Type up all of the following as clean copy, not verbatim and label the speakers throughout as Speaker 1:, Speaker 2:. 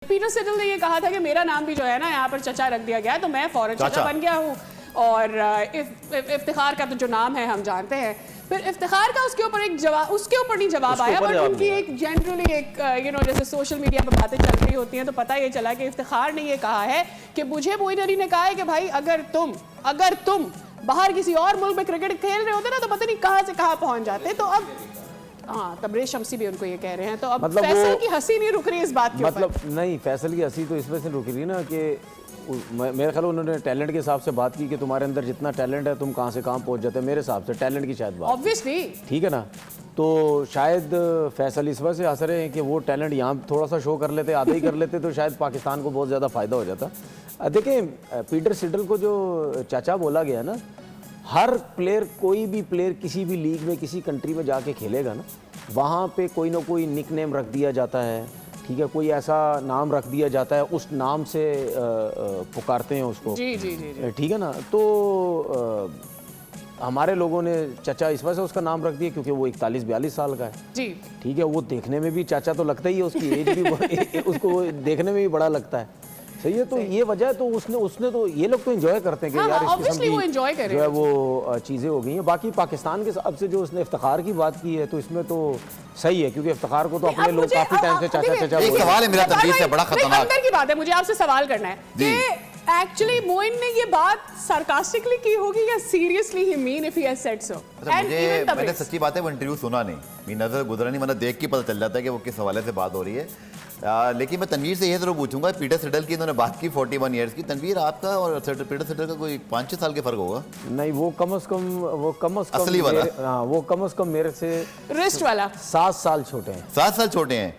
Speaker 1: Peter Seidel ने ये कहा था कि मेरा नाम भी जो है ना यहाँ पर चचा रख दिया गया है, तो मैं फौरन चचा बन गया हूँ। और इफ्तिखार का तो जो नाम है हम जानते हैं। फिर इफ्तिखार का उसके ऊपर नहीं जवाब आया, बट उनकी एक जनरली एक जैसे सोशल मीडिया पर बातें चल रही होती हैं तो पता ये चला कि इफ्तिखार ने ये कहा है कि मुझे मोइन अली ने कहा है कि भाई अगर तुम बाहर किसी और मुल्क में क्रिकेट खेल रहे होते ना तो पता नहीं कहाँ से कहाँ पहुंच जाते। तो अब हाँ, तबरेज शम्सी भी उनको ये कह रहे हैं। तो अब मतलब फैसल की हंसी नहीं रुक रही इस बात के
Speaker 2: मतलब नहीं, फैसल की हंसी तो इस वजह से रुक रही ना कि मेरे ख्याल उन्होंने टैलेंट के हिसाब से बात की कि तुम्हारे अंदर जितना टैलेंट है तुम कहाँ से कहाँ पहुँच जाते हैं। मेरे हिसाब से टैलेंट की शायद बात,
Speaker 1: ऑब्वियसली, ठीक
Speaker 2: है ना। तो शायद फैसल इस वजह से हंस रहे हैं कि वो टैलेंट यहाँ थोड़ा सा शो कर लेते, आधा ही कर लेते तो शायद पाकिस्तान को बहुत ज़्यादा फ़ायदा हो जाता। देखें, पीटर सिडल को जो चाचा बोला गया ना, हर प्लेयर, कोई भी प्लेयर किसी भी लीग में किसी कंट्री में जाके खेलेगा ना, वहाँ पे कोई ना कोई निक नेम रख दिया जाता है, ठीक है, कोई ऐसा नाम रख दिया जाता है, उस नाम से पुकारते हैं उसको।
Speaker 1: जी जी जी, जी।
Speaker 2: ठीक है ना। तो हमारे लोगों ने चाचा इस वजह से उसका नाम रख दिया क्योंकि वो 41-42 साल का है जी, ठीक है। वो देखने में भी चाचा तो लगता ही है, उसकी एज भी उसको देखने में भी बड़ा लगता है, सही है। तो ये वजह है, तो उसने तो ये लोग तो एंजॉय करते हैं कि यार इस किस्म की जो है वो चीज़ें हो गई हैं। बाकी पाकिस्तान के हिसाब से जो उसने इफ्तिखार की बात की है तो इसमें तो सही है, क्योंकि इफ्तिखार को तो अपने लोग काफी टाइम से चाचा चाचा बोल रहे हैं।
Speaker 3: एक सवाल है मेरा तनवीर से, बड़ा खतरनाक
Speaker 1: अंदर की बात है, मुझे आपसे सवाल करना है कि एक्चुअली मोइन ने ये बात सार्कास्टिकली की होगी या seriously he mean if he has said so?
Speaker 3: मैंने सच्ची बात है वो इंटरव्यू सुना नहीं, मेरी नजर गुजरा नहीं, मतलब देख के पता चल जाता है कि वो किस हवाले से बात हो रही है। लेकिन मैं तनवीर से ये जरूर पूछूंगा, पीटर सिडल की इन्होंने बात की 41 ईयर्स की, तनवीर आपका और पीटर सिडल का कोई 5-6 साल के फर्क होगा?
Speaker 2: नहीं, वो कम से कम
Speaker 3: असली वाला,
Speaker 2: हाँ, वो कम से कम मेरे से
Speaker 1: रिस्ट वाला
Speaker 2: 7 साल छोटे हैं।
Speaker 3: 7 साल छोटे हैं।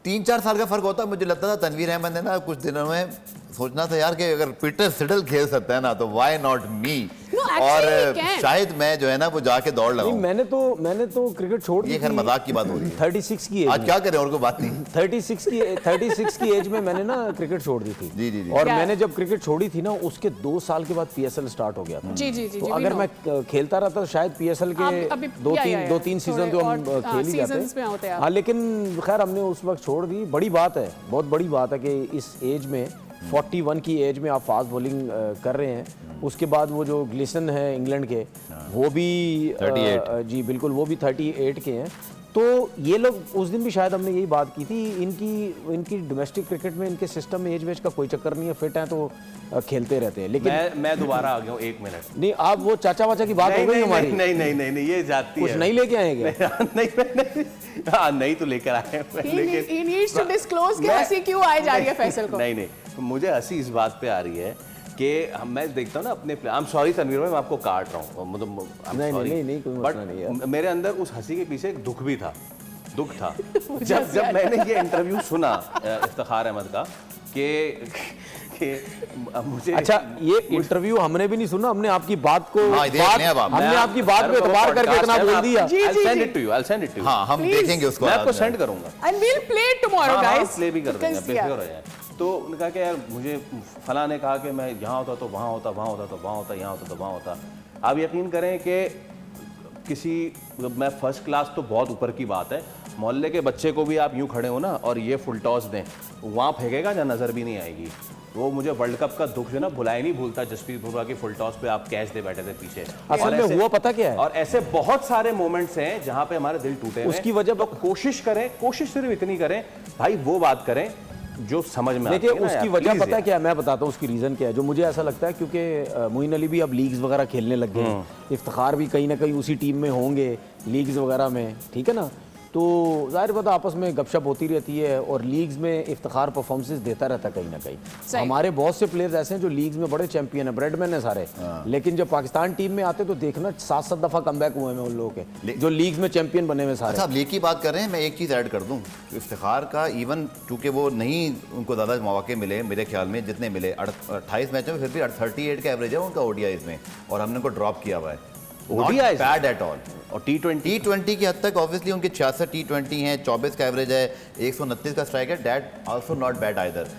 Speaker 3: 3-4 साल का फर्क होता। मुझे लगता था तनवीर अहमद ने ना कुछ दिनों में सोचना था यार कि अगर पीटर सिडल खेल सकता है ना तो व्हाई नॉट मी, और शायद मैं जो है ना वो जाके दौड़ लगाऊं।
Speaker 2: मैंने तो क्रिकेट छोड़ दी।
Speaker 3: ये खैर मजाक की बात हो रही है।
Speaker 2: 36 की एज,
Speaker 3: आज क्या करें और कोई बात नहीं।
Speaker 2: 36 की एज में मैंने ना क्रिकेट छोड़ दी थी।
Speaker 3: जी जी जी।
Speaker 2: और मैंने जब क्रिकेट छोड़ी थी ना उसके 2 साल के बाद PSL स्टार्ट हो गया था।
Speaker 1: जी जी जी।
Speaker 2: तो अगर मैं खेलता रहता तो शायद PSL के 2-3 सीजन तो हम खेल ही जाते। हाँ, लेकिन खैर हमने उस वक्त छोड़ दी। बड़ी बात है, बहुत बड़ी बात है कि इस एज में 41 की एज में आप फास्ट बॉलिंग कर रहे हैं। उसके बाद वो जो ग्लिसन है इंग्लैंड के, वो भी
Speaker 3: 38
Speaker 2: जी बिल्कुल, वो भी 38 के हैं। तो ये लोग, उस दिन भी शायद हमने यही बात की थी, इनकी डोमेस्टिक क्रिकेट में इनके सिस्टम में एज वेज का कोई चक्कर नहीं है, फिट हैं तो खेलते रहते हैं। लेकिन
Speaker 4: मैं दोबारा आ गया हूँ, 1 मिनट।
Speaker 2: नहीं, आप वो चाचा वाचा की बात हो गई हमारी।
Speaker 4: नहीं, ये जाती
Speaker 2: कुछ नहीं लेके आएंगे।
Speaker 4: नहीं तो लेकर आए, नहीं, मुझे हंसी इस बात पे आ रही है कि मैं देखता हूँ ना अपने, आई एम सॉरी तनवीर भाई, मैं आपको काट रहा हूँ, मतलब
Speaker 2: नहीं, कोई मसला नहीं है।
Speaker 4: मेरे अंदर उस हंसी के पीछे एक दुख था जब मैंने ये इंटरव्यू सुना इफ्तिखार अहमद का कि मुझे,
Speaker 2: अच्छा, ये इंटरव्यू हमने भी नहीं सुना, हमने आपकी बात को हमने आपकी बात पे एतबार करके इतना बोल दिया।
Speaker 4: I'll send it to you.
Speaker 3: हाँ, हम देखेंगे उसको,
Speaker 4: मैं आपको सेंड करूंगा
Speaker 1: and we'll play it tomorrow guys,
Speaker 4: play भी कर देंगे, बेफिक्र हो जाए। तो उन्होंने कहा कि यार मुझे फलां ने कहा कि मैं यहाँ होता तो वहाँ होता, वहाँ होता तो वहाँ होता, यहाँ होता तो वहाँ होता। आप यकीन करें कि किसी, मैं फर्स्ट क्लास तो बहुत ऊपर की बात है, मोहल्ले के बच्चे को भी आप यूँ खड़े हो ना और ये फुल टॉस दें, वहाँ फेंकेगा जहाँ नज़र भी नहीं आएगी। वो मुझे वर्ल्ड कप का दुख जो ना भुलाए नहीं भूलता, जसप्रीत बुमराह की फुल टॉस पे आप कैच दे बैठे थे पीछे।
Speaker 2: असल में हुआ पता क्या है,
Speaker 4: और ऐसे बहुत सारे मोमेंट्स हैं जहाँ पे हमारे दिल टूटे हैं।
Speaker 2: उसकी वजह
Speaker 4: तो कोशिश सिर्फ इतनी करें भाई, वो बात करें जो समझ में।
Speaker 2: देखिए, उसकी वजह पता है क्या है, मैं बताता हूँ उसकी रीज़न क्या है। जो मुझे ऐसा लगता है, क्योंकि मोइन अली भी अब लीग्स वगैरह खेलने लग गए, इफ्तिखार भी कहीं ना कहीं उसी टीम में होंगे लीग्स वगैरह में, ठीक है ना। तो जाहिर बात आपस में गपशप होती रहती है और लीग्स में इफ्तिखार परफॉर्मेंसेस देता रहता है कहीं ना कहीं। हमारे बहुत से प्लेयर्स ऐसे हैं जो लीग्स में बड़े चैंपियन हैं, ब्रेडमैन है सारे, लेकिन जब पाकिस्तान टीम में आते तो देखना 7-7 दफ़ा कमबैक हुए हैं उन लोगों के जो लीग्स में चैंपियन बने हुए सारे।
Speaker 3: अच्छा, आप लीग की बात कर रहे हैं, मैं एक चीज़ ऐड कर दूं, इफ्तिखार का इवन चूँकि वो नहीं, उनको ज़्यादा मौके मिले मेरे ख्याल में, जितने मिले 28 मैचों में, फिर भी 38 का एवरेज है उनका ODIs में, और हमने उनको ड्रॉप किया हुआ है।
Speaker 4: ODIs
Speaker 3: bad at all.
Speaker 4: और T20
Speaker 3: की हद तक ऑब्वियसली उनके 66 T20 हैं, 24 का एवरेज है, 129 का स्ट्राइक है, that also not bad either.